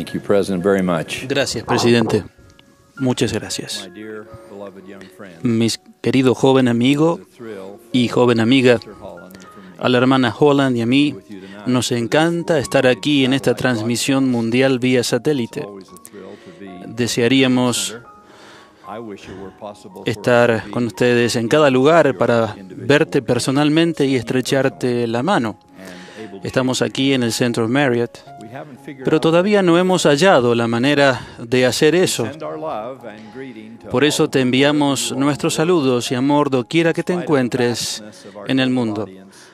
Thank you, President, very much. Gracias, presidente. Muchas gracias. Mis querido joven amigo y joven amiga, a la hermana Holland y a mí, nos encanta estar aquí en esta transmisión mundial vía satélite. Desearíamos estar con ustedes en cada lugar para verte personalmente y estrecharte la mano. Estamos aquí en el centro Marriott, pero todavía no hemos hallado la manera de hacer eso. Por eso te enviamos nuestros saludos y amor doquiera que te encuentres en el mundo.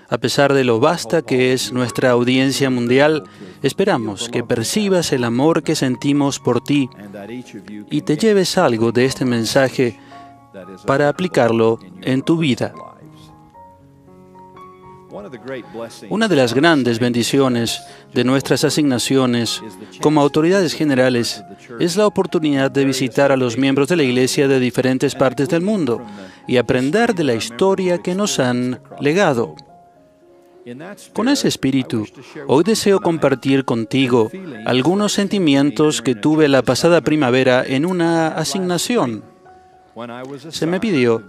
A pesar de lo vasta que es nuestra audiencia mundial, esperamos que percibas el amor que sentimos por ti y te lleves algo de este mensaje para aplicarlo en tu vida. Una de las grandes bendiciones de nuestras asignaciones como autoridades generales es la oportunidad de visitar a los miembros de la Iglesia de diferentes partes del mundo y aprender de la historia que nos han legado. Con ese espíritu, hoy deseo compartir contigo algunos sentimientos que tuve la pasada primavera en una asignación. Se me pidió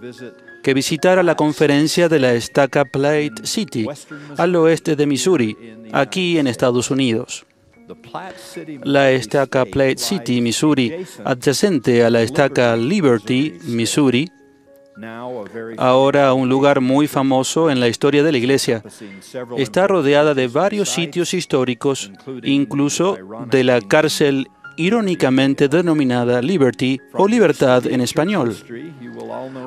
que visitara la conferencia de la Estaca Plate City, al oeste de Missouri, aquí en Estados Unidos. La Estaca Plate City, Missouri, adyacente a la Estaca Liberty, Missouri, ahora un lugar muy famoso en la historia de la Iglesia, está rodeada de varios sitios históricos, incluso de la cárcel irónicamente denominada Liberty o Libertad en español.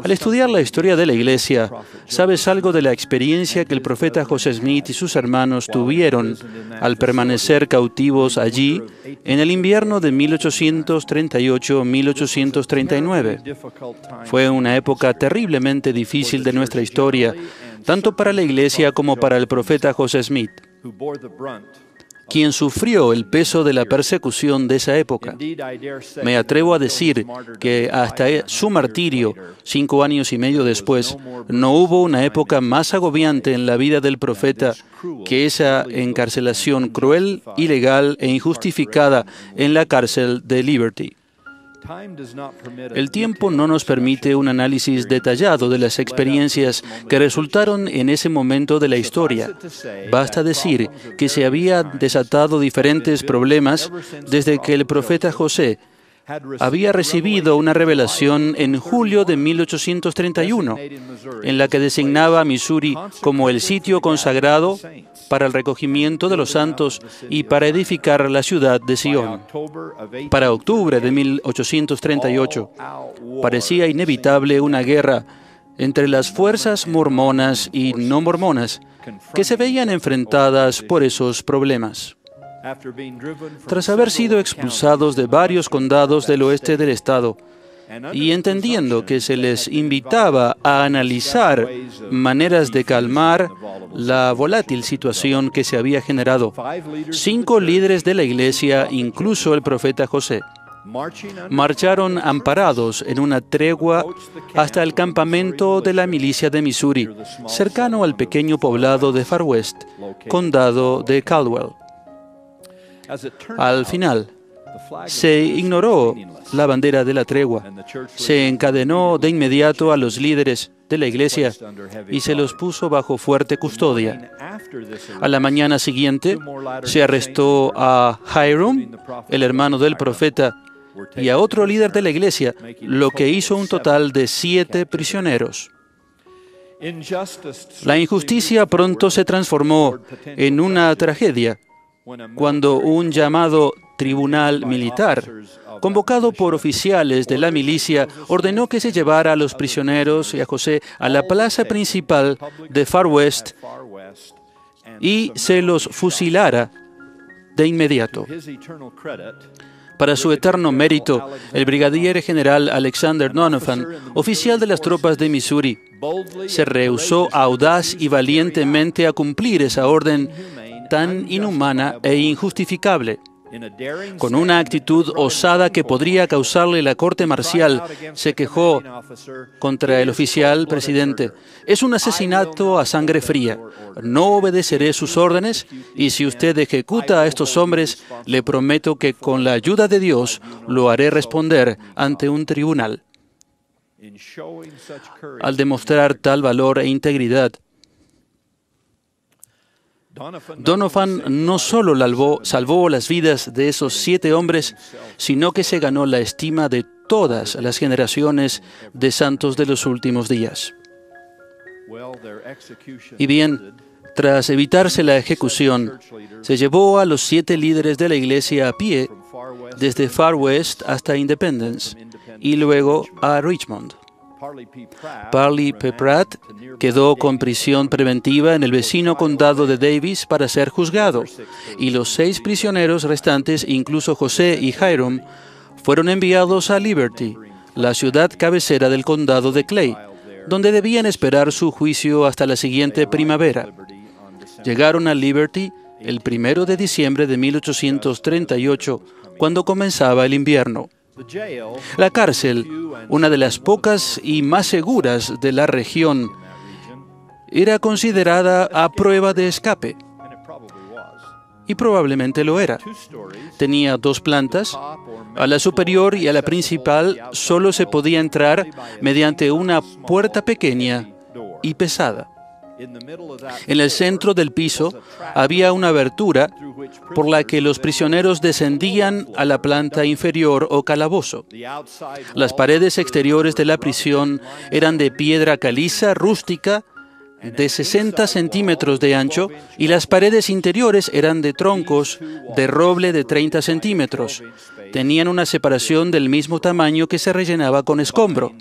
Al estudiar la historia de la Iglesia, sabes algo de la experiencia que el profeta José Smith y sus hermanos tuvieron al permanecer cautivos allí en el invierno de 1838-1839. Fue una época terriblemente difícil de nuestra historia, tanto para la Iglesia como para el profeta José Smith, quien sufrió el peso de la persecución de esa época. Me atrevo a decir que hasta su martirio, 5 años y medio después, no hubo una época más agobiante en la vida del profeta que esa encarcelación cruel, ilegal e injustificada en la cárcel de Liberty. El tiempo no nos permite un análisis detallado de las experiencias que resultaron en ese momento de la historia. Basta decir que se habían desatado diferentes problemas desde que el profeta José había recibido una revelación en julio de 1831, en la que designaba a Missouri como el sitio consagrado para el recogimiento de los santos y para edificar la ciudad de Sion. Para octubre de 1838, parecía inevitable una guerra entre las fuerzas mormonas y no mormonas que se veían enfrentadas por esos problemas. Tras haber sido expulsados de varios condados del oeste del estado y entendiendo que se les invitaba a analizar maneras de calmar la volátil situación que se había generado, 5 líderes de la Iglesia, incluso el profeta José, marcharon amparados en una tregua hasta el campamento de la milicia de Missouri, cercano al pequeño poblado de Far West, condado de Caldwell. Al final, se ignoró la bandera de la tregua, se encadenó de inmediato a los líderes de la Iglesia y se los puso bajo fuerte custodia. A la mañana siguiente, se arrestó a Hiram, el hermano del profeta, y a otro líder de la Iglesia, lo que hizo un total de 7 prisioneros. La injusticia pronto se transformó en una tragedia cuando un llamado tribunal militar, convocado por oficiales de la milicia, ordenó que se llevara a los prisioneros y a José a la plaza principal de Far West y se los fusilara de inmediato. Para su eterno mérito, el brigadier general Alexander Donovan, oficial de las tropas de Missouri, se rehusó audaz y valientemente a cumplir esa orden tan inhumana e injustificable. Con una actitud osada que podría causarle la corte marcial, se quejó contra el oficial presidente. Es un asesinato a sangre fría. No obedeceré sus órdenes y si usted ejecuta a estos hombres, le prometo que con la ayuda de Dios lo haré responder ante un tribunal. Al demostrar tal valor e integridad, Donovan no solo salvó las vidas de esos 7 hombres, sino que se ganó la estima de todas las generaciones de santos de los últimos días. Y bien, tras evitarse la ejecución, se llevó a los 7 líderes de la iglesia a pie desde Far West hasta Independence y luego a Richmond. Parley P. Pratt quedó con prisión preventiva en el vecino condado de Davis para ser juzgado, y los 6 prisioneros restantes, incluso José y Hiram, fueron enviados a Liberty, la ciudad cabecera del condado de Clay, donde debían esperar su juicio hasta la siguiente primavera. Llegaron a Liberty el 1 de diciembre de 1838, cuando comenzaba el invierno. La cárcel, una de las pocas y más seguras de la región, era considerada a prueba de escape. Y probablemente lo era. Tenía 2 plantas. A la superior y a la principal solo se podía entrar mediante una puerta pequeña y pesada. En el centro del piso había una abertura por la que los prisioneros descendían a la planta inferior o calabozo. Las paredes exteriores de la prisión eran de piedra caliza rústica de 60 centímetros de ancho y las paredes interiores eran de troncos de roble de 30 centímetros. Tenían una separación del mismo tamaño que se rellenaba con escombro.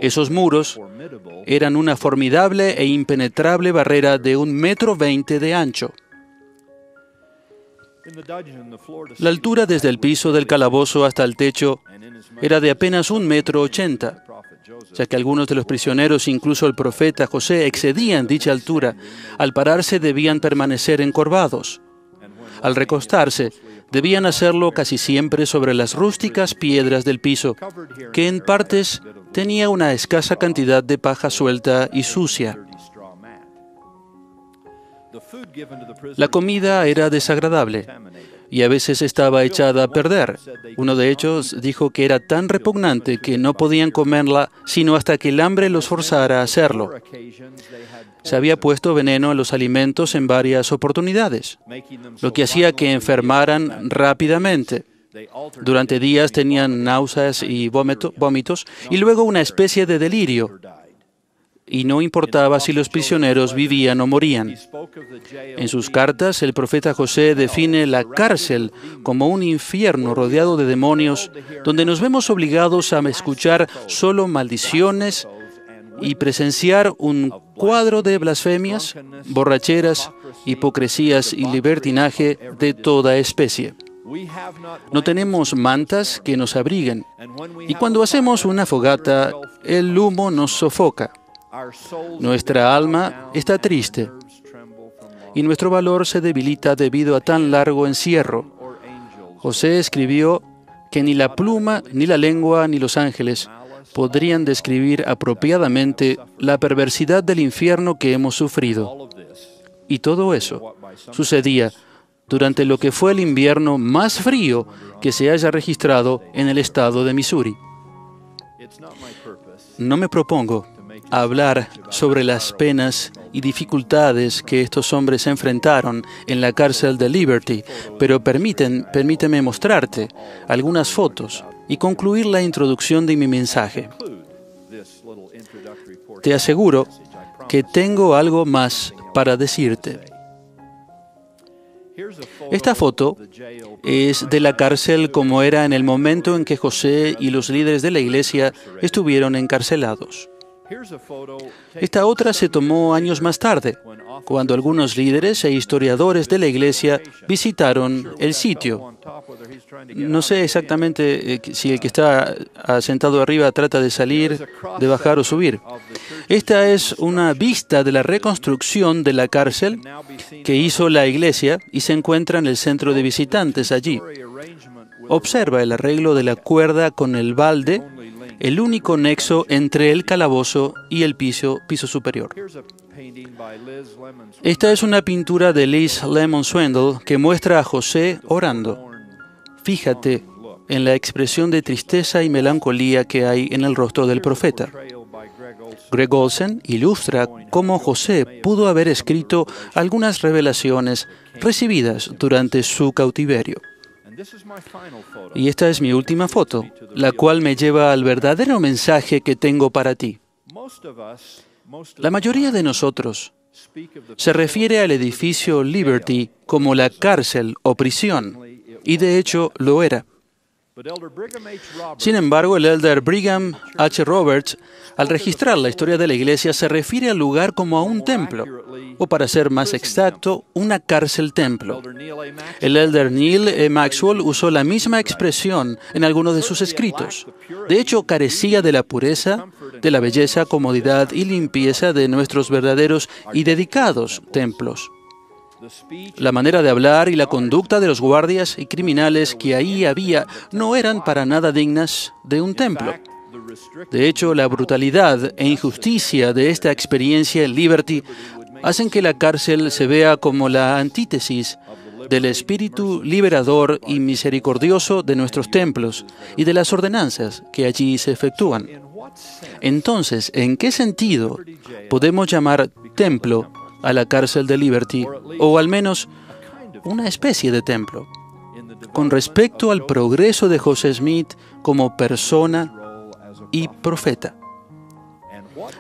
Esos muros eran una formidable e impenetrable barrera de 1,20 m de ancho. La altura desde el piso del calabozo hasta el techo era de apenas 1,80 m, ya que algunos de los prisioneros, incluso el profeta José, excedían dicha altura. Al pararse debían permanecer encorvados. Al recostarse, debían hacerlo casi siempre sobre las rústicas piedras del piso, que en partes tenía una escasa cantidad de paja suelta y sucia. La comida era desagradable y a veces estaba echada a perder. Uno de ellos dijo que era tan repugnante que no podían comerla sino hasta que el hambre los forzara a hacerlo. Se había puesto veneno en los alimentos en varias oportunidades, lo que hacía que enfermaran rápidamente. Durante días tenían náuseas y vómitos y luego una especie de delirio. Y no importaba si los prisioneros vivían o morían. En sus cartas, el profeta José define la cárcel como un infierno rodeado de demonios, donde nos vemos obligados a escuchar solo maldiciones y presenciar un cuadro de blasfemias, borracheras, hipocresías y libertinaje de toda especie. No tenemos mantas que nos abriguen, y cuando hacemos una fogata, el humo nos sofoca. Nuestra alma está triste y nuestro valor se debilita debido a tan largo encierro. José escribió que ni la pluma, ni la lengua, ni los ángeles podrían describir apropiadamente la perversidad del infierno que hemos sufrido. Y todo eso sucedía durante lo que fue el invierno más frío que se haya registrado en el estado de Missouri. No me propongo hablar sobre las penas y dificultades que estos hombres enfrentaron en la cárcel de Liberty, pero permíteme mostrarte algunas fotos y concluir la introducción de mi mensaje. Te aseguro que tengo algo más para decirte. Esta foto es de la cárcel como era en el momento en que José y los líderes de la iglesia estuvieron encarcelados. Esta otra se tomó años más tarde, cuando algunos líderes e historiadores de la iglesia visitaron el sitio. No sé exactamente si el que está sentado arriba trata de salir, de bajar o subir. Esta es una vista de la reconstrucción de la cárcel que hizo la iglesia y se encuentra en el centro de visitantes allí. Observa el arreglo de la cuerda con el balde, el único nexo entre el calabozo y el piso superior. Esta es una pintura de Liz Lemon Swindle que muestra a José orando. Fíjate en la expresión de tristeza y melancolía que hay en el rostro del profeta. Greg Olsen ilustra cómo José pudo haber escrito algunas revelaciones recibidas durante su cautiverio. Y esta es mi última foto, la cual me lleva al verdadero mensaje que tengo para ti. La mayoría de nosotros se refiere al edificio Liberty como la cárcel o prisión, y de hecho lo era. Sin embargo, el elder Brigham H. Roberts, al registrar la historia de la iglesia, se refiere al lugar como a un templo, o para ser más exacto, una cárcel-templo. El elder Neil E. Maxwell usó la misma expresión en algunos de sus escritos. De hecho, carecía de la pureza, de la belleza, comodidad y limpieza de nuestros verdaderos y dedicados templos. La manera de hablar y la conducta de los guardias y criminales que ahí había no eran para nada dignas de un templo. De hecho, la brutalidad e injusticia de esta experiencia en Liberty hacen que la cárcel se vea como la antítesis del espíritu liberador y misericordioso de nuestros templos y de las ordenanzas que allí se efectúan. Entonces, ¿en qué sentido podemos llamar templo a la cárcel de Liberty, o al menos una especie de templo, con respecto al progreso de José Smith como persona y profeta?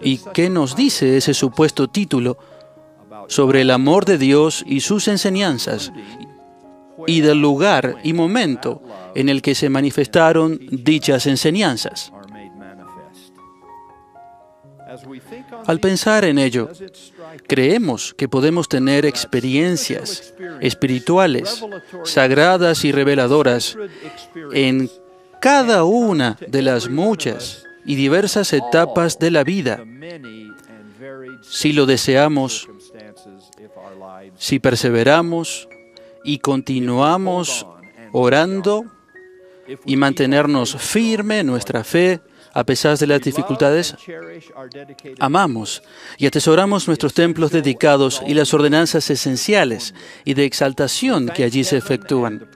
¿Y qué nos dice ese supuesto título sobre el amor de Dios y sus enseñanzas, y del lugar y momento en el que se manifestaron dichas enseñanzas? Al pensar en ello, creemos que podemos tener experiencias espirituales, sagradas y reveladoras en cada una de las muchas y diversas etapas de la vida, si lo deseamos, si perseveramos y continuamos orando y mantenernos firme en nuestra fe a pesar de las dificultades. Amamos y atesoramos nuestros templos dedicados y las ordenanzas esenciales y de exaltación que allí se efectúan.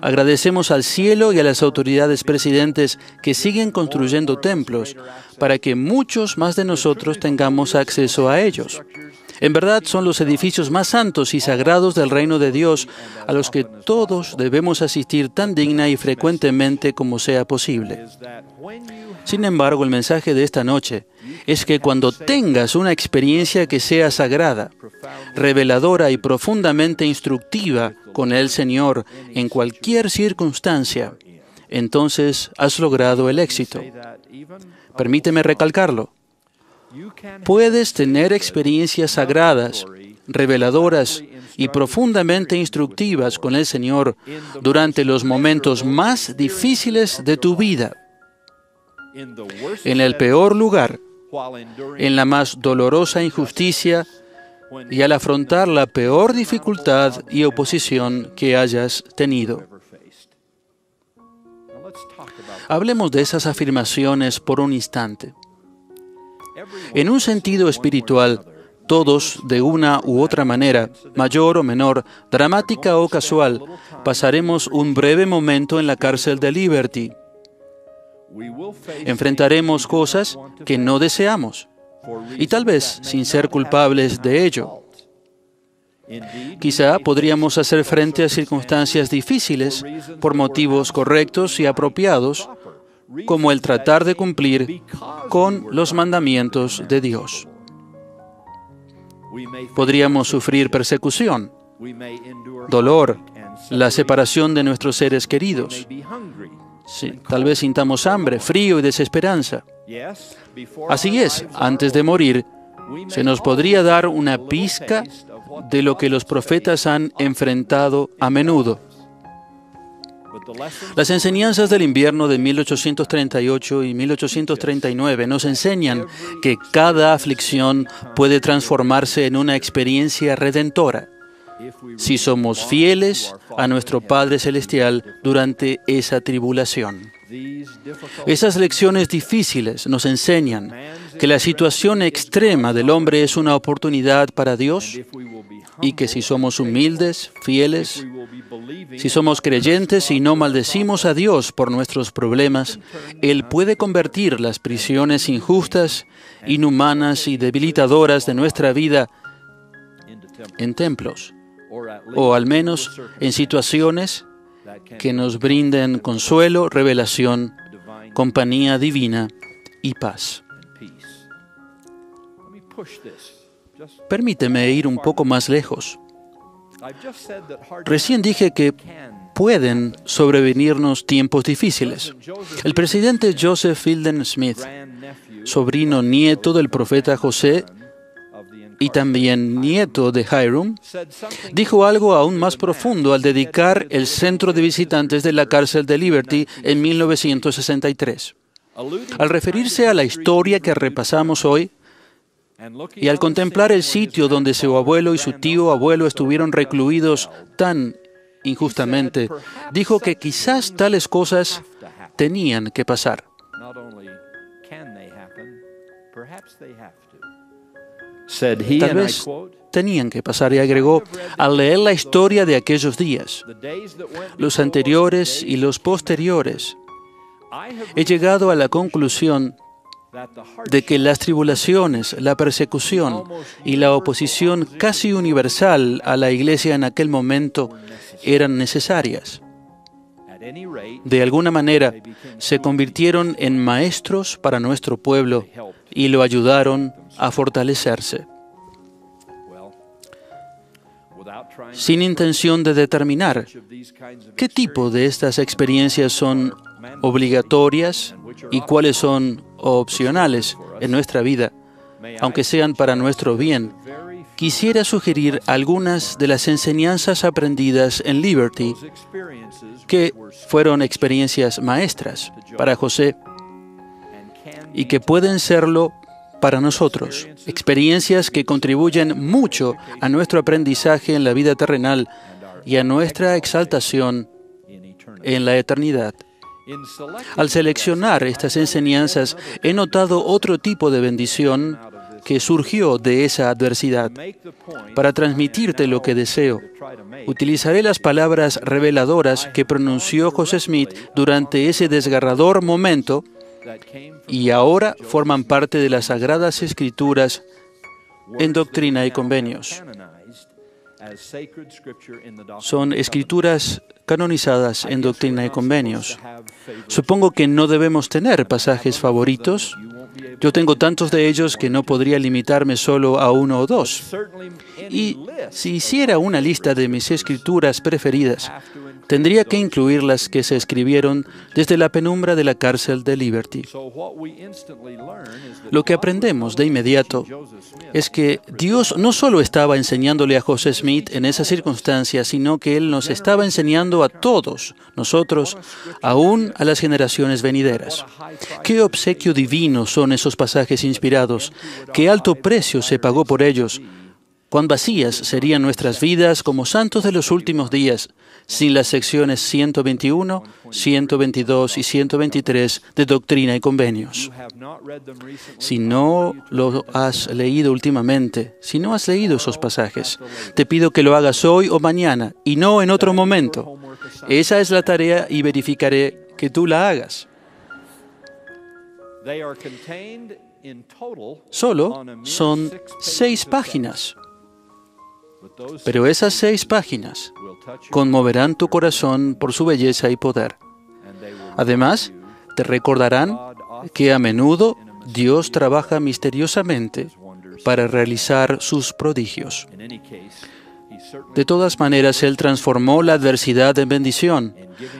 Agradecemos al cielo y a las autoridades presidentes que siguen construyendo templos para que muchos más de nosotros tengamos acceso a ellos. En verdad, son los edificios más santos y sagrados del reino de Dios a los que todos debemos asistir tan digna y frecuentemente como sea posible. Sin embargo, el mensaje de esta noche es que cuando tengas una experiencia que sea sagrada, reveladora y profundamente instructiva con el Señor en cualquier circunstancia, entonces has logrado el éxito. Permíteme recalcarlo. Puedes tener experiencias sagradas, reveladoras y profundamente instructivas con el Señor durante los momentos más difíciles de tu vida, en el peor lugar, en la más dolorosa injusticia y al afrontar la peor dificultad y oposición que hayas tenido. Hablemos de esas afirmaciones por un instante. En un sentido espiritual, todos, de una u otra manera, mayor o menor, dramática o casual, pasaremos un breve momento en la cárcel de Liberty. Enfrentaremos cosas que no deseamos, y tal vez sin ser culpables de ello. Quizá podríamos hacer frente a circunstancias difíciles por motivos correctos y apropiados, como el tratar de cumplir con los mandamientos de Dios. Podríamos sufrir persecución, dolor, la separación de nuestros seres queridos. Sí, tal vez sintamos hambre, frío y desesperanza. Así es, antes de morir, se nos podría dar una pizca de lo que los profetas han enfrentado a menudo. Las enseñanzas del invierno de 1838 y 1839 nos enseñan que cada aflicción puede transformarse en una experiencia redentora si somos fieles a nuestro Padre Celestial durante esa tribulación. Esas lecciones difíciles nos enseñan que la situación extrema del hombre es una oportunidad para Dios y que si somos humildes, fieles, si somos creyentes y no maldecimos a Dios por nuestros problemas, Él puede convertir las prisiones injustas, inhumanas y debilitadoras de nuestra vida en templos, o al menos en situaciones que nos brinden consuelo, revelación, compañía divina y paz. Permíteme ir un poco más lejos. Recién dije que pueden sobrevenirnos tiempos difíciles. El presidente Joseph Fielding Smith, sobrino nieto del profeta José y también nieto de Hiram, dijo algo aún más profundo al dedicar el centro de visitantes de la cárcel de Liberty en 1963. Al referirse a la historia que repasamos hoy, y al contemplar el sitio donde su abuelo y su tío abuelo estuvieron recluidos tan injustamente, dijo que quizás tales cosas tenían que pasar. Tal vez tenían que pasar, y agregó, al leer la historia de aquellos días, los anteriores y los posteriores, he llegado a la conclusión de que las tribulaciones, la persecución y la oposición casi universal a la Iglesia en aquel momento eran necesarias. De alguna manera, se convirtieron en maestros para nuestro pueblo y lo ayudaron a fortalecerse. Sin intención de determinar qué tipo de estas experiencias son obligatorias y cuáles son opcionales en nuestra vida, aunque sean para nuestro bien, quisiera sugerir algunas de las enseñanzas aprendidas en Liberty, que fueron experiencias maestras para José y que pueden serlo para nosotros, experiencias que contribuyen mucho a nuestro aprendizaje en la vida terrenal y a nuestra exaltación en la eternidad. Al seleccionar estas enseñanzas, he notado otro tipo de bendición que surgió de esa adversidad. Para transmitirte lo que deseo, utilizaré las palabras reveladoras que pronunció José Smith durante ese desgarrador momento y ahora forman parte de las Sagradas Escrituras en Doctrina y Convenios. Son escrituras canonizadas en Doctrina y Convenios. Supongo que no debemos tener pasajes favoritos. Yo tengo tantos de ellos que no podría limitarme solo a uno o dos. Y si hiciera una lista de mis escrituras preferidas, tendría que incluir las que se escribieron desde la penumbra de la cárcel de Liberty. Lo que aprendemos de inmediato es que Dios no solo estaba enseñándole a José Smith en esa circunstancia, sino que Él nos estaba enseñando a todos nosotros, aún a las generaciones venideras. Qué obsequio divino son esos pasajes inspirados, qué alto precio se pagó por ellos. Cuán vacías serían nuestras vidas como santos de los últimos días sin las secciones 121, 122 y 123 de Doctrina y Convenios. Si no lo has leído últimamente, si no has leído esos pasajes, te pido que lo hagas hoy o mañana y no en otro momento. Esa es la tarea y verificaré que tú la hagas. Solo son 6 páginas. Pero esas 6 páginas conmoverán tu corazón por su belleza y poder. Además, te recordarán que a menudo Dios trabaja misteriosamente para realizar sus prodigios. De todas maneras, Él transformó la adversidad en bendición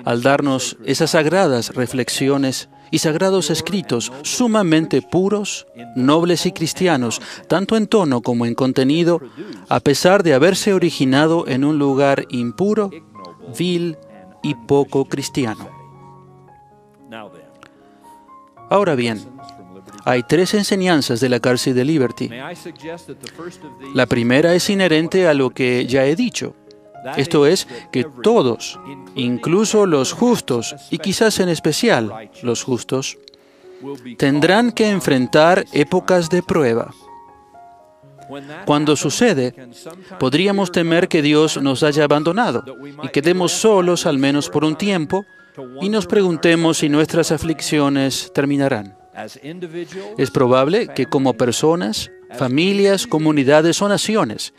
al darnos esas sagradas reflexiones y sagrados escritos sumamente puros, nobles y cristianos, tanto en tono como en contenido, a pesar de haberse originado en un lugar impuro, vil y poco cristiano. Ahora bien, hay 3 enseñanzas de la cárcel de Liberty. La primera es inherente a lo que ya he dicho. Esto es, que todos, incluso los justos, y quizás en especial los justos, tendrán que enfrentar épocas de prueba. Cuando sucede, podríamos temer que Dios nos haya abandonado y quedemos solos al menos por un tiempo y nos preguntemos si nuestras aflicciones terminarán. Es probable que como personas, familias, comunidades o naciones,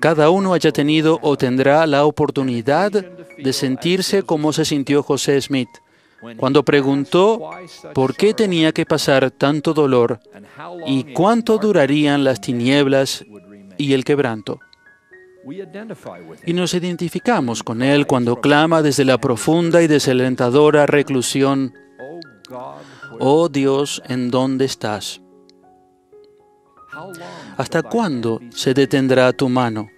cada uno haya tenido o tendrá la oportunidad de sentirse como se sintió José Smith cuando preguntó por qué tenía que pasar tanto dolor y cuánto durarían las tinieblas y el quebranto. Y nos identificamos con él cuando clama desde la profunda y desalentadora reclusión: «Oh Dios, ¿en dónde estás? ¿Hasta cuándo se detendrá tu mano?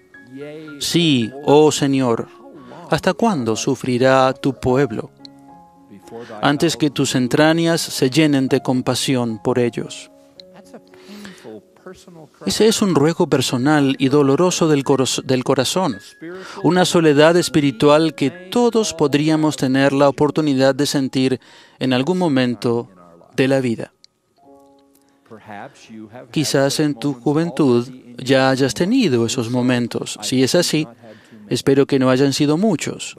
Sí, oh Señor, ¿hasta cuándo sufrirá tu pueblo? Antes que tus entrañas se llenen de compasión por ellos». Ese es un ruego personal y doloroso del corazón, una soledad espiritual que todos podríamos tener la oportunidad de sentir en algún momento de la vida. Quizás en tu juventud ya hayas tenido esos momentos. Si es así, espero que no hayan sido muchos.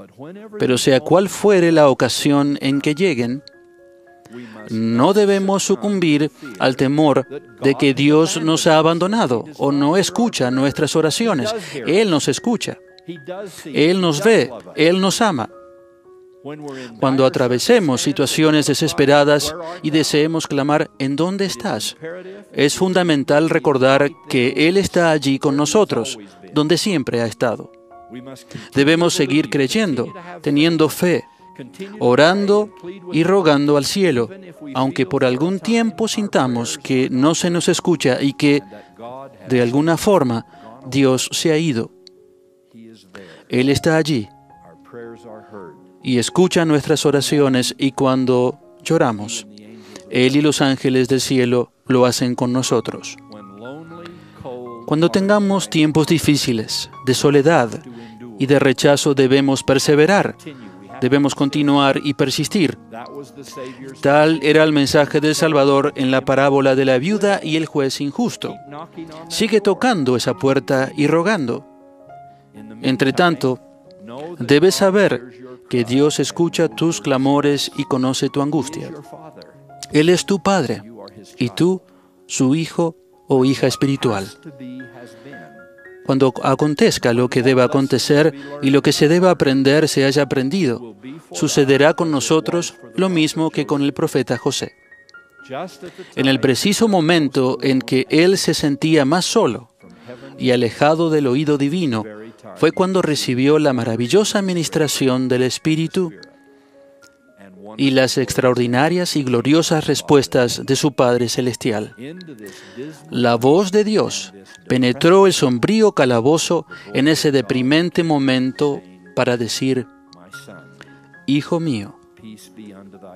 Pero sea cual fuere la ocasión en que lleguen, no debemos sucumbir al temor de que Dios nos ha abandonado o no escucha nuestras oraciones. Él nos escucha. Él nos ve. Él nos ama. Cuando atravesemos situaciones desesperadas y deseemos clamar: ¿en dónde estás?, es fundamental recordar que Él está allí con nosotros, donde siempre ha estado. Debemos seguir creyendo, teniendo fe, orando y rogando al cielo, aunque por algún tiempo sintamos que no se nos escucha y que, de alguna forma, Dios se ha ido. Él está allí y escucha nuestras oraciones, y cuando lloramos, Él y los ángeles del cielo lo hacen con nosotros. Cuando tengamos tiempos difíciles, de soledad y de rechazo, debemos perseverar. Debemos continuar y persistir. Tal era el mensaje del Salvador en la parábola de la viuda y el juez injusto. Sigue tocando esa puerta y rogando. Entre tanto, debes saber que Dios escucha tus clamores y conoce tu angustia. Él es tu Padre y tú, su hijo o hija espiritual. Cuando acontezca lo que deba acontecer y lo que se deba aprender se haya aprendido, sucederá con nosotros lo mismo que con el profeta José. En el preciso momento en que él se sentía más solo y alejado del oído divino, fue cuando recibió la maravillosa ministración del Espíritu y las extraordinarias y gloriosas respuestas de su Padre Celestial. La voz de Dios penetró el sombrío calabozo en ese deprimente momento para decir: «Hijo mío,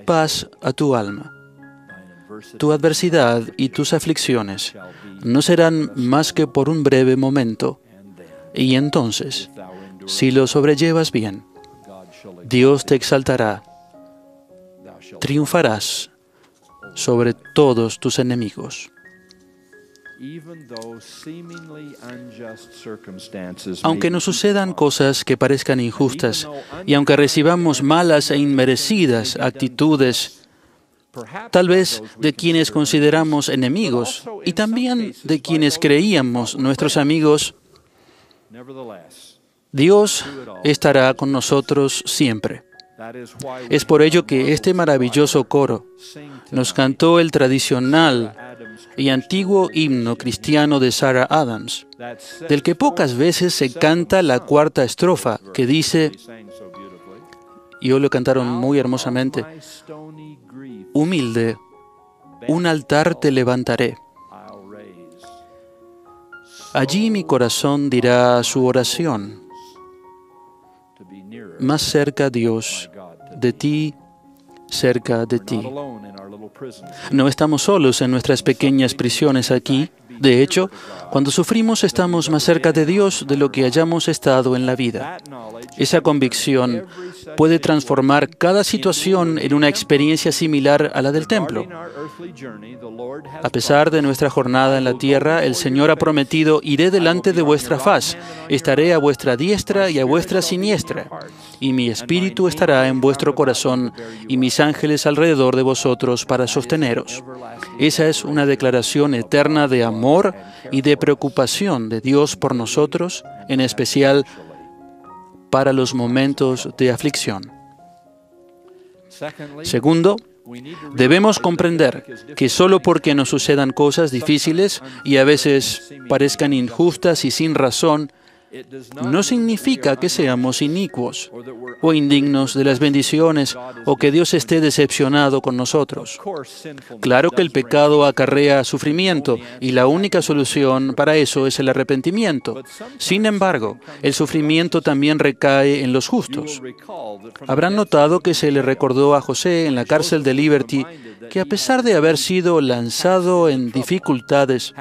paz a tu alma. Tu adversidad y tus aflicciones no serán más que por un breve momento, y entonces, si lo sobrellevas bien, Dios te exaltará. Triunfarás sobre todos tus enemigos». Aunque nos sucedan cosas que parezcan injustas, y aunque recibamos malas e inmerecidas actitudes, tal vez de quienes consideramos enemigos, y también de quienes creíamos nuestros amigos, Dios estará con nosotros siempre. Es por ello que este maravilloso coro nos cantó el tradicional y antiguo himno cristiano de Sarah Adams, del que pocas veces se canta la cuarta estrofa, que dice, y hoy lo cantaron muy hermosamente: «Humilde, un altar te levantaré. Allí mi corazón dirá su oración. más cerca, Dios, de ti, cerca de ti. No estamos solos en nuestras pequeñas prisiones aquí. De hecho, cuando sufrimos estamos más cerca de Dios de lo que hayamos estado en la vida. Esa convicción puede transformar cada situación en una experiencia similar a la del templo. A pesar de nuestra jornada en la tierra, el Señor ha prometido: iré delante de vuestra faz, estaré a vuestra diestra y a vuestra siniestra, y mi espíritu estará en vuestro corazón y mis ángeles alrededor de vosotros para sosteneros. Esa es una declaración eterna de amor y de preocupación de Dios por nosotros, en especial para los momentos de aflicción. Segundo, debemos comprender que solo porque nos sucedan cosas difíciles y a veces parezcan injustas y sin razón, no significa que seamos inicuos o indignos de las bendiciones o que Dios esté decepcionado con nosotros. Claro que el pecado acarrea sufrimiento y la única solución para eso es el arrepentimiento. Sin embargo, el sufrimiento también recae en los justos. Habrán notado que se le recordó a José en la cárcel de Liberty que a pesar de haber sido lanzado en dificultades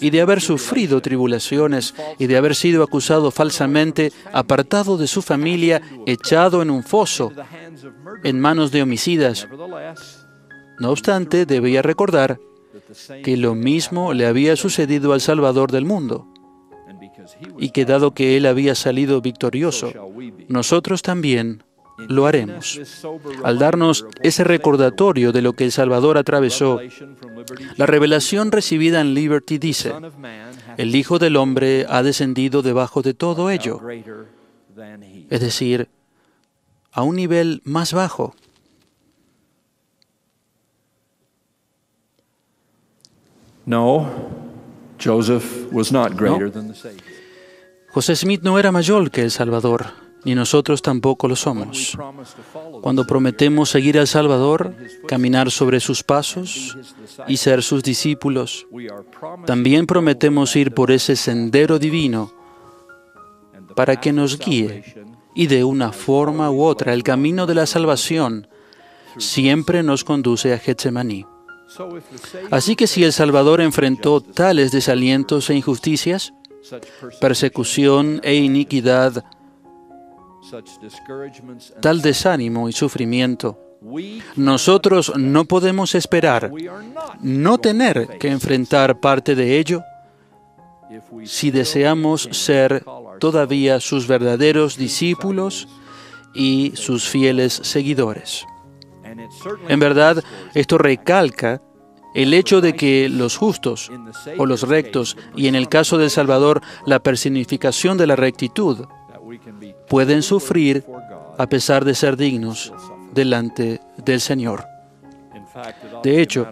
y de haber sufrido tribulaciones y de haber sido acusado falsamente, apartado de su familia, echado en un foso, en manos de homicidas, no obstante, debía recordar que lo mismo le había sucedido al Salvador del mundo, y que dado que Él había salido victorioso, nosotros también lo haremos. Al darnos ese recordatorio de lo que el Salvador atravesó, la revelación recibida en Liberty dice: el Hijo del Hombre ha descendido debajo de todo ello, es decir, a un nivel más bajo. No, Joseph was not greater than the Savior. José Smith no era mayor que el Salvador, ni nosotros tampoco lo somos. Cuando prometemos seguir al Salvador, caminar sobre sus pasos y ser sus discípulos, también prometemos ir por ese sendero divino para que nos guíe, y de una forma u otra el camino de la salvación siempre nos conduce a Getsemaní. Así que si el Salvador enfrentó tales desalientos e injusticias, persecución e iniquidad, tal desánimo y sufrimiento, nosotros no podemos esperar no tener que enfrentar parte de ello si deseamos ser todavía sus verdaderos discípulos y sus fieles seguidores. En verdad, esto recalca el hecho de que los justos o los rectos, y en el caso del Salvador, la personificación de la rectitud, pueden sufrir a pesar de ser dignos delante del Señor. De hecho,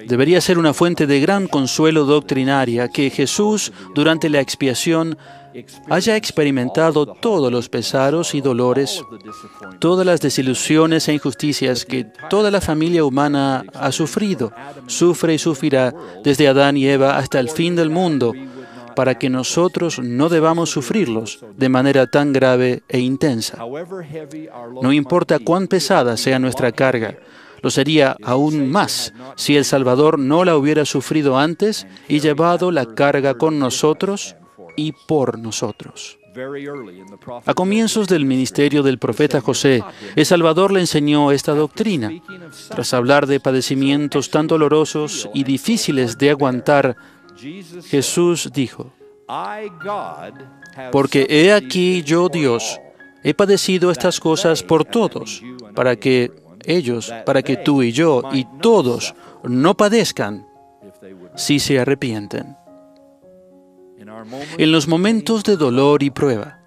debería ser una fuente de gran consuelo doctrinaria que Jesús, durante la expiación, haya experimentado todos los pesaros y dolores, todas las desilusiones e injusticias que toda la familia humana ha sufrido, sufre y sufrirá desde Adán y Eva hasta el fin del mundo, para que nosotros no debamos sufrirlos de manera tan grave e intensa. No importa cuán pesada sea nuestra carga, lo sería aún más si el Salvador no la hubiera sufrido antes y llevado la carga con nosotros y por nosotros. A comienzos del ministerio del profeta José, el Salvador le enseñó esta doctrina. Tras hablar de padecimientos tan dolorosos y difíciles de aguantar, Jesús dijo: porque he aquí yo, Dios, he padecido estas cosas por todos, para que tú y yo y todos no padezcan si se arrepienten. En los momentos de dolor y prueba,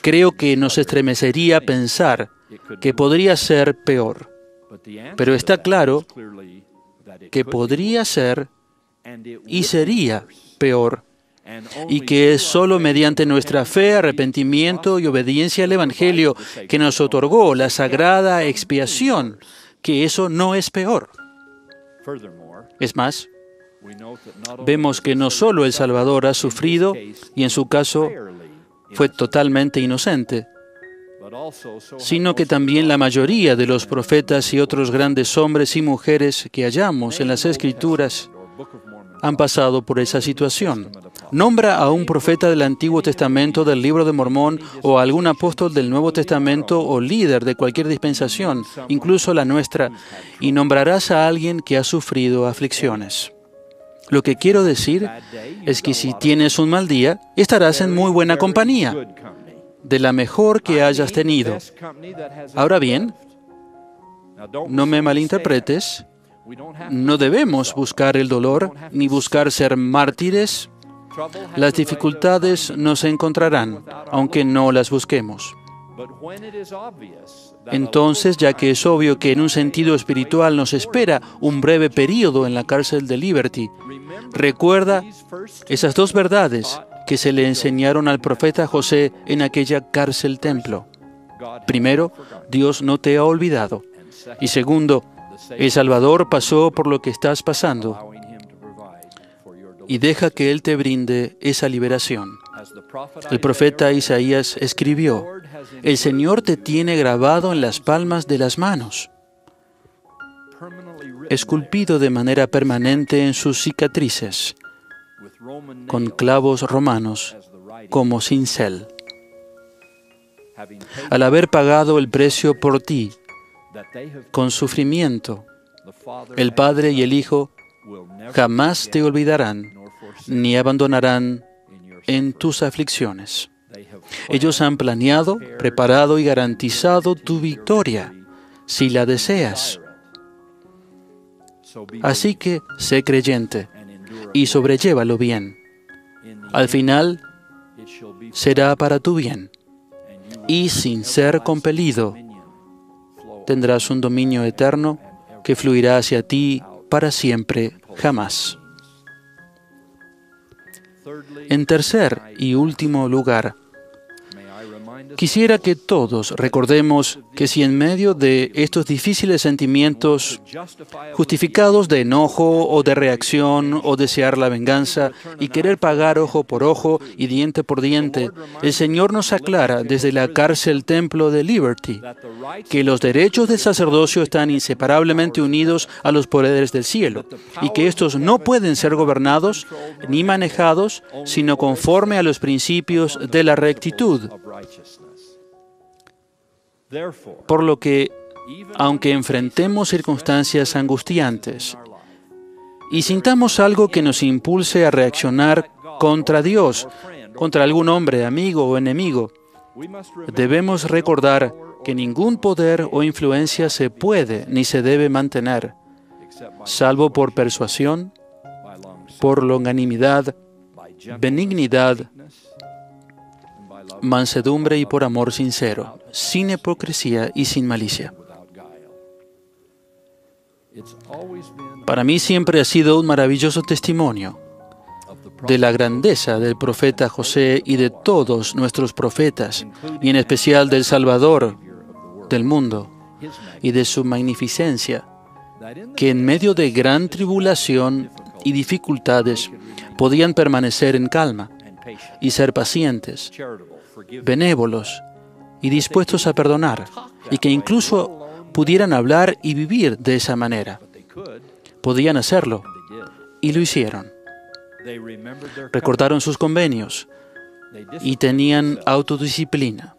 creo que nos estremecería pensar que podría ser peor, pero está claro que podría ser y sería peor, y que es solo mediante nuestra fe, arrepentimiento y obediencia al Evangelio que nos otorgó la sagrada expiación, que eso no es peor. Es más, vemos que no solo el Salvador ha sufrido, y en su caso fue totalmente inocente, sino que también la mayoría de los profetas y otros grandes hombres y mujeres que hallamos en las Escrituras han pasado por esa situación. Nombra a un profeta del Antiguo Testamento, del Libro de Mormón, o a algún apóstol del Nuevo Testamento o líder de cualquier dispensación, incluso la nuestra, y nombrarás a alguien que ha sufrido aflicciones. Lo que quiero decir es que si tienes un mal día, estarás en muy buena compañía, de la mejor que hayas tenido. Ahora bien, no me malinterpretes, no debemos buscar el dolor ni buscar ser mártires. Las dificultades nos encontrarán, aunque no las busquemos. Entonces, ya que es obvio que en un sentido espiritual nos espera un breve período en la cárcel de Liberty, recuerda esas dos verdades que se le enseñaron al profeta José en aquella cárcel templo. Primero, Dios no te ha olvidado. Y segundo, el Salvador pasó por lo que estás pasando y deja que Él te brinde esa liberación. El profeta Isaías escribió: el Señor te tiene grabado en las palmas de las manos, esculpido de manera permanente en sus cicatrices, con clavos romanos como cincel. Al haber pagado el precio por ti, con sufrimiento, el Padre y el Hijo jamás te olvidarán ni abandonarán en tus aflicciones. Ellos han planeado, preparado y garantizado tu victoria, si la deseas. Así que sé creyente y sobrellévalo bien. Al final, será para tu bien. Y sin ser compelido, tendrás un dominio eterno que fluirá hacia ti para siempre, jamás. En tercer y último lugar, quisiera que todos recordemos que si en medio de estos difíciles sentimientos justificados de enojo o de reacción o desear la venganza y querer pagar ojo por ojo y diente por diente, el Señor nos aclara desde la cárcel templo de Liberty que los derechos del sacerdocio están inseparablemente unidos a los poderes del cielo y que estos no pueden ser gobernados ni manejados sino conforme a los principios de la rectitud. Por lo que, aunque enfrentemos circunstancias angustiantes y sintamos algo que nos impulse a reaccionar contra Dios, contra algún hombre, amigo o enemigo, debemos recordar que ningún poder o influencia se puede ni se debe mantener, salvo por persuasión, por longanimidad, benignidad, mansedumbre y por amor sincero, sin hipocresía y sin malicia. Para mí siempre ha sido un maravilloso testimonio de la grandeza del profeta José y de todos nuestros profetas, y en especial del Salvador del mundo, y de su magnificencia, que en medio de gran tribulación y dificultades podían permanecer en calma y ser pacientes, benévolos y dispuestos a perdonar, y que incluso pudieran hablar y vivir de esa manera. Podían hacerlo, y lo hicieron. Recordaron sus convenios y tenían autodisciplina.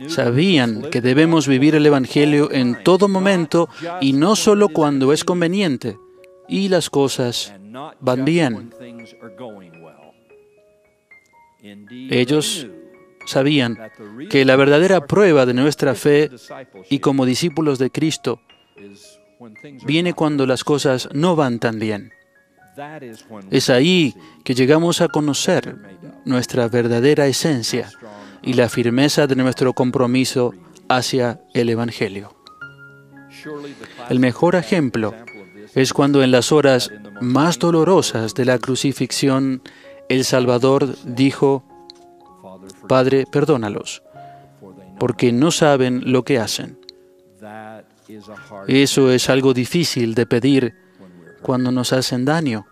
Sabían que debemos vivir el Evangelio en todo momento y no solo cuando es conveniente y las cosas van bien. Ellos sabían que la verdadera prueba de nuestra fe y como discípulos de Cristo viene cuando las cosas no van tan bien. Es ahí que llegamos a conocer nuestra verdadera esencia y la firmeza de nuestro compromiso hacia el Evangelio. El mejor ejemplo es cuando en las horas más dolorosas de la crucifixión, el Salvador dijo: Padre, perdónalos, porque no saben lo que hacen. Eso es algo difícil de pedir cuando nos hacen daño.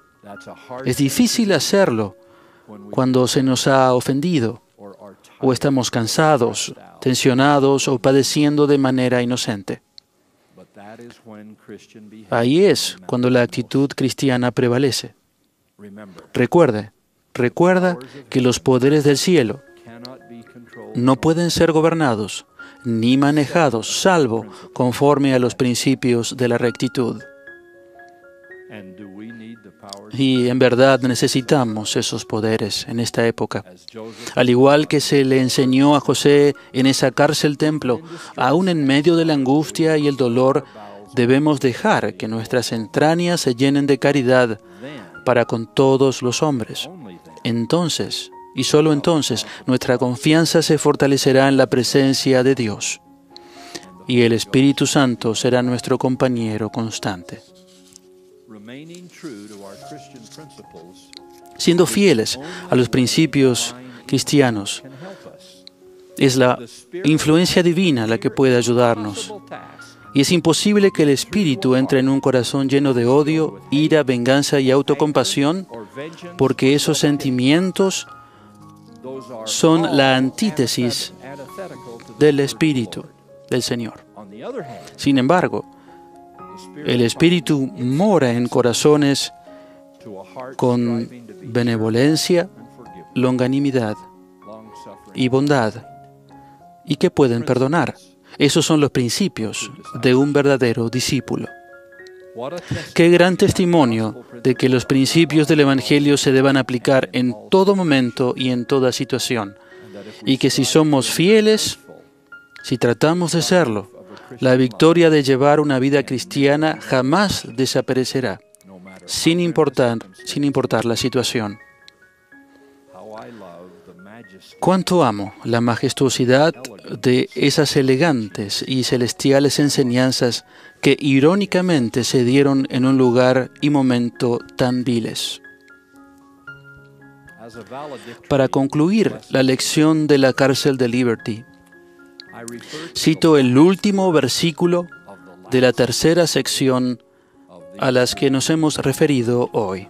Es difícil hacerlo cuando se nos ha ofendido o estamos cansados, tensionados o padeciendo de manera inocente. Ahí es cuando la actitud cristiana prevalece. Recuerda que los poderes del cielo no pueden ser gobernados ni manejados, salvo conforme a los principios de la rectitud. Y en verdad necesitamos esos poderes en esta época. Al igual que se le enseñó a José en esa cárcel templo, aún en medio de la angustia y el dolor, debemos dejar que nuestras entrañas se llenen de caridad para con todos los hombres. Entonces, y solo entonces, nuestra confianza se fortalecerá en la presencia de Dios. Y el Espíritu Santo será nuestro compañero constante. Siendo fieles a los principios cristianos, es la influencia divina la que puede ayudarnos. Y es imposible que el Espíritu entre en un corazón lleno de odio, ira, venganza y autocompasión, porque esos sentimientos son la antítesis del Espíritu del Señor. Sin embargo, el Espíritu mora en corazones con benevolencia, longanimidad y bondad, y que pueden perdonar. Esos son los principios de un verdadero discípulo. Qué gran testimonio de que los principios del Evangelio se deban aplicar en todo momento y en toda situación, y que si somos fieles, si tratamos de serlo, la victoria de llevar una vida cristiana jamás desaparecerá, sin importar la situación. Cuánto amo la majestuosidad de esas elegantes y celestiales enseñanzas que irónicamente se dieron en un lugar y momento tan viles. Para concluir la lección de la cárcel de Liberty, cito el último versículo de la tercera sección a las que nos hemos referido hoy.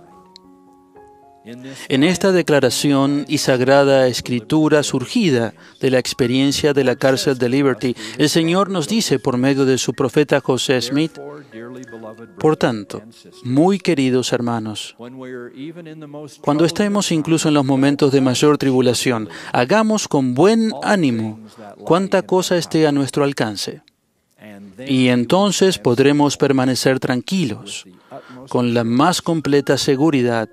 En esta declaración y sagrada escritura surgida de la experiencia de la cárcel de Liberty, el Señor nos dice por medio de su profeta José Smith: por tanto, muy queridos hermanos, cuando estemos incluso en los momentos de mayor tribulación, hagamos con buen ánimo cuanta cosa esté a nuestro alcance. Y entonces podremos permanecer tranquilos, con la más completa seguridad,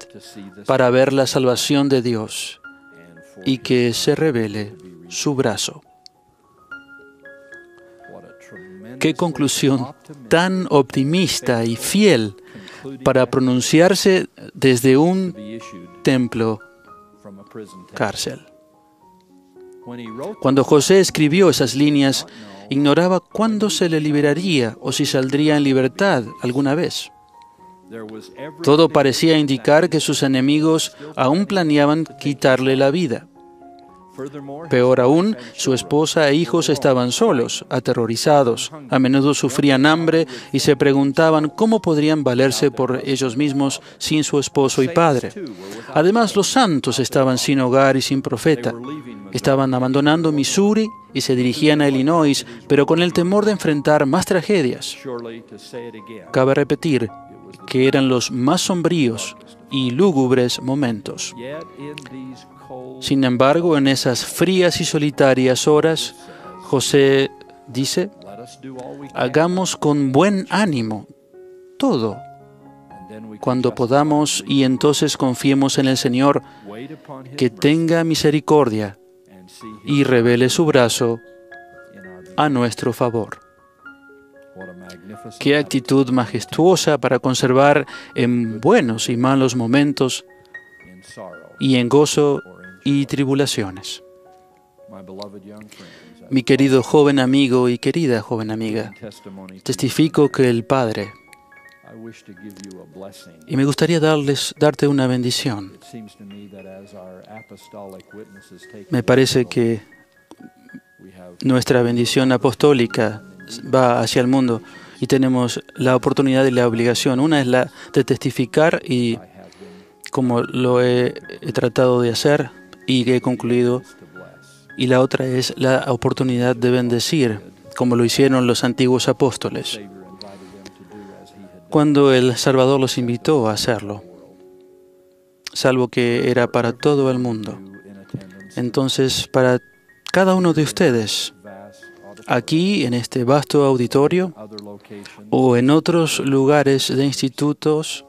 para ver la salvación de Dios y que se revele su brazo. Qué conclusión tan optimista y fiel para pronunciarse desde un templo cárcel. Cuando José escribió esas líneas, ignoraba cuándo se le liberaría o si saldría en libertad alguna vez. Todo parecía indicar que sus enemigos aún planeaban quitarle la vida. Peor aún, su esposa e hijos estaban solos, aterrorizados. A menudo sufrían hambre y se preguntaban cómo podrían valerse por ellos mismos sin su esposo y padre. Además, los santos estaban sin hogar y sin profeta. Estaban abandonando Missouri y se dirigían a Illinois, pero con el temor de enfrentar más tragedias. Cabe repetir que eran los más sombríos y lúgubres momentos. Sin embargo, en esas frías y solitarias horas, José dice: hagamos con buen ánimo todo cuando podamos, y entonces confiemos en el Señor, que tenga misericordia y revele su brazo a nuestro favor. Qué actitud majestuosa para conservar en buenos y malos momentos, y en gozo y tribulaciones. Mi querido joven amigo y querida joven amiga, testifico que el Padre, y me gustaría darte una bendición. Me parece que nuestra bendición apostólica va hacia el mundo y tenemos la oportunidad y la obligación. Una es la de testificar, y como lo he tratado de hacer y he concluido, y la otra es la oportunidad de bendecir, como lo hicieron los antiguos apóstoles, cuando el Salvador los invitó a hacerlo, salvo que era para todo el mundo. Entonces, para cada uno de ustedes, aquí en este vasto auditorio o en otros lugares de institutos,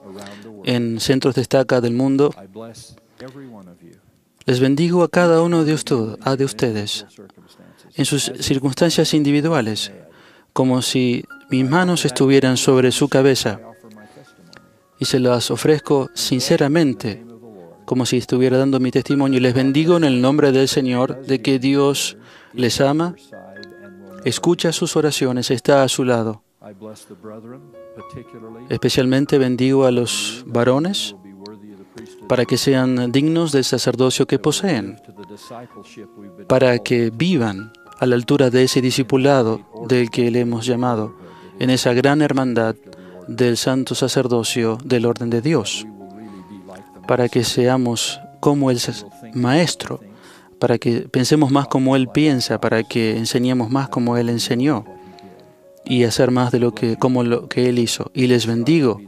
en centros de estaca del mundo, les bendigo a cada uno de ustedes en sus circunstancias individuales, como si mis manos estuvieran sobre su cabeza, y se las ofrezco sinceramente, como si estuviera dando mi testimonio. Les bendigo en el nombre del Señor, de que Dios les ama, escucha sus oraciones, está a su lado. Especialmente bendigo a los varones para que sean dignos del sacerdocio que poseen, para que vivan a la altura de ese discipulado del que le hemos llamado, en esa gran hermandad del santo sacerdocio del orden de Dios, para que seamos como el Maestro, para que pensemos más como Él piensa, para que enseñemos más como Él enseñó y hacer más de lo que Él hizo. Y les bendigo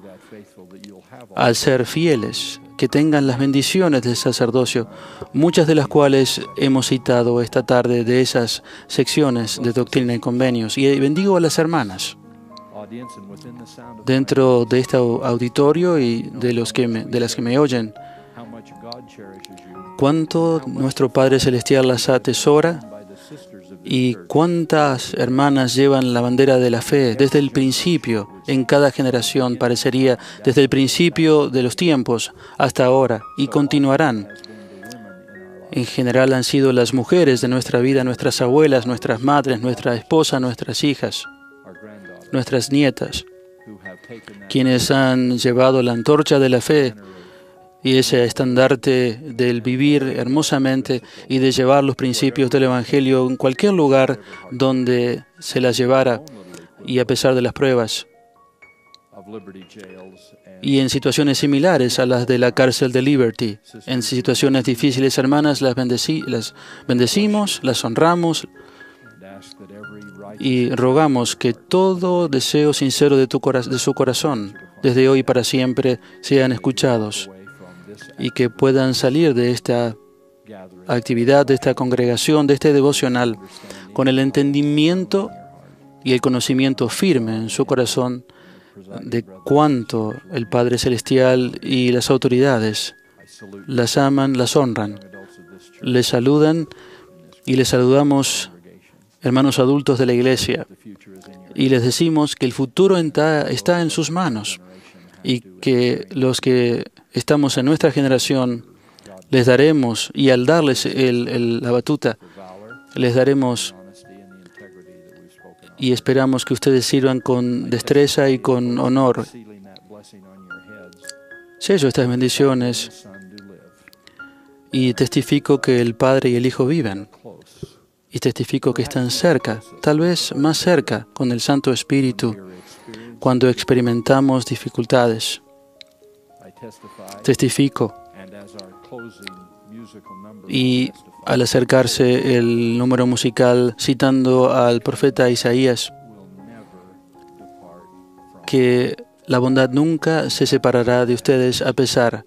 al ser fieles, que tengan las bendiciones del sacerdocio, muchas de las cuales hemos citado esta tarde de esas secciones de Doctrina y Convenios. Y bendigo a las hermanas dentro de este auditorio y de las que me oyen. Cuánto nuestro Padre Celestial las atesora y cuántas hermanas llevan la bandera de la fe desde el principio, en cada generación, parecería, desde el principio de los tiempos hasta ahora, y continuarán. En general han sido las mujeres de nuestra vida, nuestras abuelas, nuestras madres, nuestra esposa, nuestras hijas, nuestras nietas, quienes han llevado la antorcha de la fe y ese estandarte del vivir hermosamente y de llevar los principios del Evangelio en cualquier lugar donde se las llevara, y a pesar de las pruebas. Y en situaciones similares a las de la cárcel de Liberty, en situaciones difíciles, hermanas, las bendecimos, las honramos y rogamos que todo deseo sincero de su corazón, desde hoy para siempre, sean escuchados y que puedan salir de esta actividad, de esta congregación, de este devocional, con el entendimiento y el conocimiento firme en su corazón de cuánto el Padre Celestial y las autoridades las aman, las honran, les saludan y les saludamos, hermanos adultos de la Iglesia, y les decimos que el futuro está en sus manos y que los que estamos en nuestra generación les daremos, y al darles la batuta, les daremos, y esperamos que ustedes sirvan con destreza y con honor. Sello estas bendiciones y testifico que el Padre y el Hijo viven. Y testifico que están cerca, tal vez más cerca, con el Santo Espíritu, cuando experimentamos dificultades. Testifico, y al acercarse el número musical citando al profeta Isaías, que la bondad nunca se separará de ustedes a pesar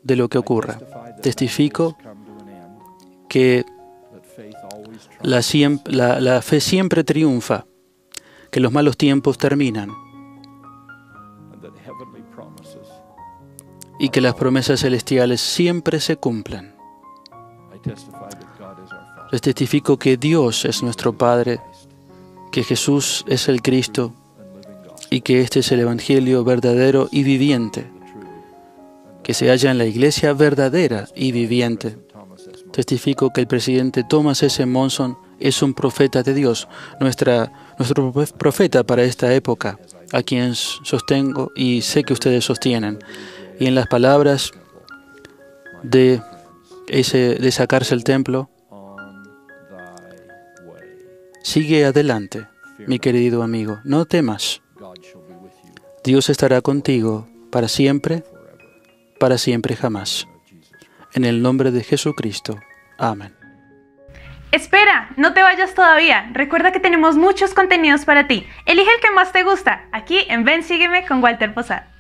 de lo que ocurra. Testifico que la fe siempre triunfa, que los malos tiempos terminan y que las promesas celestiales siempre se cumplen. Les testifico que Dios es nuestro Padre, que Jesús es el Cristo y que este es el Evangelio verdadero y viviente, que se halla en la Iglesia verdadera y viviente. Testifico que el presidente Thomas S. Monson es un profeta de Dios, nuestro profeta para esta época, a quien sostengo y sé que ustedes sostienen. Y en las palabras de esa cárcel templo, sigue adelante, mi querido amigo, no temas. Dios estará contigo para siempre jamás. En el nombre de Jesucristo. Amén. Espera, no te vayas todavía. Recuerda que tenemos muchos contenidos para ti. Elige el que más te gusta, aquí en Ven Sígueme con Walter Posada.